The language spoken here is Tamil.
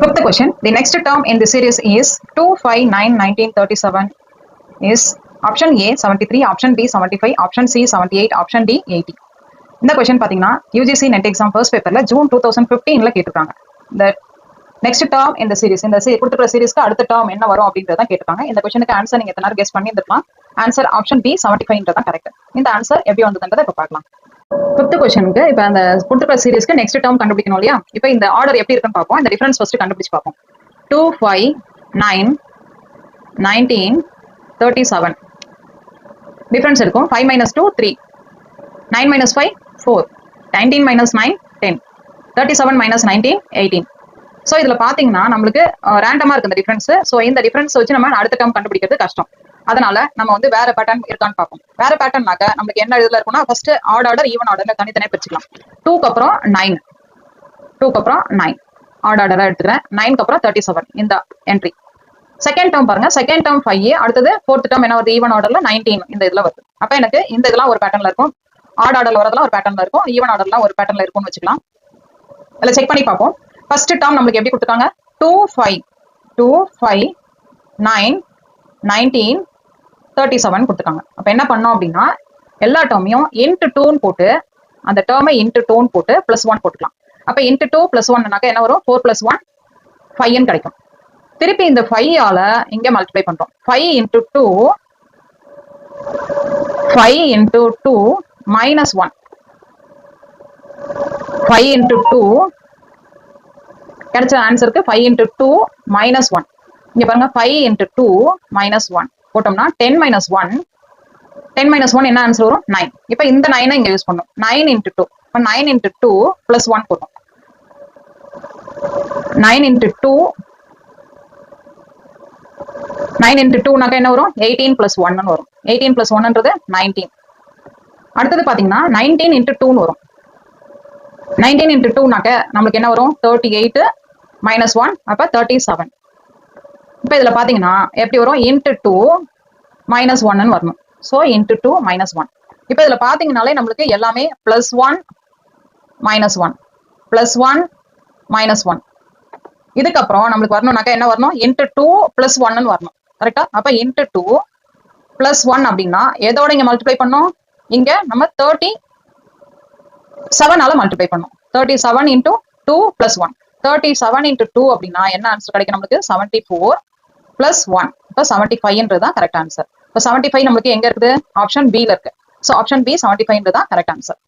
Fifth question. The next term in the series is 2, 5, 9, 19, 37 is option A 73, option B 75, option C 78, option D 80. இந்த கொஸ்டின் பார்த்தீங்கன்னா யூஜிசி நெட் எக்ஸாம் ஃபர்ஸ்ட் பேப்பர்ல ஜூன் 2015 கேட்டிருக்காங்க. இந்த நெக்ஸ்ட் டேர்ம் இந்த சீரிஸ் கொடுத்துருக்க சீரிஸ்க்கு அடுத்த டேர்ம் என்ன வரும் அப்படின்றத கேட்டிருக்காங்க. இந்த கொஸ்டினுக்கு ஆன்சர் நீங்க எத்தனை கெஸ் பண்ணி இருக்கலாம். ஆன்சர் ஆப்ஷன் பி 75 தான் கரெக்ட். இந்த ஆன்சர் எப்படி வந்ததுன்றதை இப்போ பார்க்கலாம். ஃபிஃப்த் கொஸ்டினுக்கு இப்போ அந்த கொடுத்துருக்க சீரிஸ்க்கு நெக்ஸ்ட் டேர்ம் கண்டுபிடிக்கணும் இல்லையா? இப்போ இந்த ஆர்டர் எப்படி இருக்குன்னு பார்ப்போம். இந்த டிஃபரன்ஸ் ஃபர்ஸ்ட் கண்டுபிடிச்சு பார்ப்போம். 2, 5, 9, 19, 37 டிஃபரன்ஸ் இருக்கும். 5 minus 2 3, 9 minus 5 4, 19 minus 9 10, 37 minus 19 18. So இதில் பார்த்தீங்கன்னா நம்மளுக்கு ரேண்டமாக இருக்கு இந்த டிஃபரன்ஸ். ஸோ இந்த டிஃபரன்ஸ் வச்சு நம்ம அடுத்த டேர்ம் கண்டுபிடிக்கிறது கஷ்டம். அதனால நம்ம வந்து வேற பேட்டர்ன் இருக்கான்னு பார்ப்போம். வேற பேட்டர்னாக்க நம்மளுக்கு என்ன இதுல இருக்குன்னா ஃபர்ஸ்ட் ஆர்டர் ஈவன் ஆர்டர்ல தனித்தனியாக பிரிச்சுக்கலாம். 2க்கு அப்புறம் 9, 2க்கு அப்புறம் 9 ஆர்டராக எடுத்துக்கிறேன். 9க்கு அப்புறம் 37 இந்த என்ட்ரி. செகண்ட் டேர்ம் பாருங்க, செகண்ட் டேர்ம் 5, அடுத்தது ஃபோர்த் டேர்ம் என்ன வருது ஈவன் ஆர்டர்ல 19 இந்த இதுல வருது. அப்ப எனக்கு இந்த இதெல்லாம் ஒரு பேட்டர்ன்ல இருக்கும், ஆட் ஆர்டர்ல வரதெல்லாம் ஒரு பேட்டர்ன்ல இருக்கும், ஈவன் ஆர்டர்லாம் ஒரு பேட்டர்ன்ல இருக்கும்னு வச்சுக்கலாம். அதில் செக் பண்ணி பார்ப்போம். ஃபர்ஸ்ட் டேர்ம் நம்மளுக்கு எப்படி கொடுத்துருக்காங்க? 2, 5, 9, 19, 37 கொடுத்துருக்காங்க. அப்ப என்ன பண்ணோம் அப்படின்னா எல்லா டேர்மையும் இன்ட்டு 2ன்னு போட்டு அந்த டேர்மை இன்ட்டு 2ன்னு போட்டு +1 போட்டுக்கலாம். அப்ப இன்ட்டு 2 + 1 என்ன வரும்? 4 + 1 5 கிடைக்கும். திருப்பி இந்த 5 ஆல இங்க மல்டிப்ளை பண்றோம். 5 × 2 -1, 5 × 2 கிடைச்ச ஆன்சருக்கு 5 × 2 -1. இங்க பாருங்க 5 × 2 -1 போட்டோம்னா 10 - 1, 10 - 1 என்ன ஆன்சர் வரும்? 9. இப்ப இந்த 9 இங்க யூஸ் பண்ணும். 9 × 2, இப்ப 9 × 2 + 1 போட்டோம். 9 × 2 என்ன வரும்? 18 + 1 வரும். 18 + 1ன்றது 19. அடுத்தது பாத்தீங்கன்னா 19 × 2 வரும். 19 × 2 நமக்கு என்ன வரும்? 38 - 1 அப்ப 37. இப்ப இதுல பாத்தீங்கன்னா எப்படி வரும்? × 2 -1 வரணும். சோ × 2 -1. இப்ப இதுல பாத்தீங்கன்னாலே நம்மளுக்கு எல்லாமே +1 -1 +1 -1. இதுக்கப்புறம் நம்மளுக்கு வரணும்னாக்கா என்ன வரணும்? × 2 + 1 வரணும். கரெக்டா? அப்ப × 2 + 1 அப்படின்னா எதோட இங்க மல்டிப்ளை பண்ணோம்? இங்க நம்ம 37 ஆல மல்டிப்ளை பண்ணோம். 37 × 2 + 1, 37 × 2 அப்படின்னா என்ன ஆன்சர் கிடைக்கும் நம்மளுக்கு? 74 + 1. இப்போ 75 தான் கரெக்ட் ஆன்சர். இப்போ 75 நம்மளுக்கு எங்க இருக்குது? ஆப்ஷன் பி ல இருக்கு. ஸோ ஆப்ஷன் பி 75 தான் கரெக்ட் ஆன்சர்.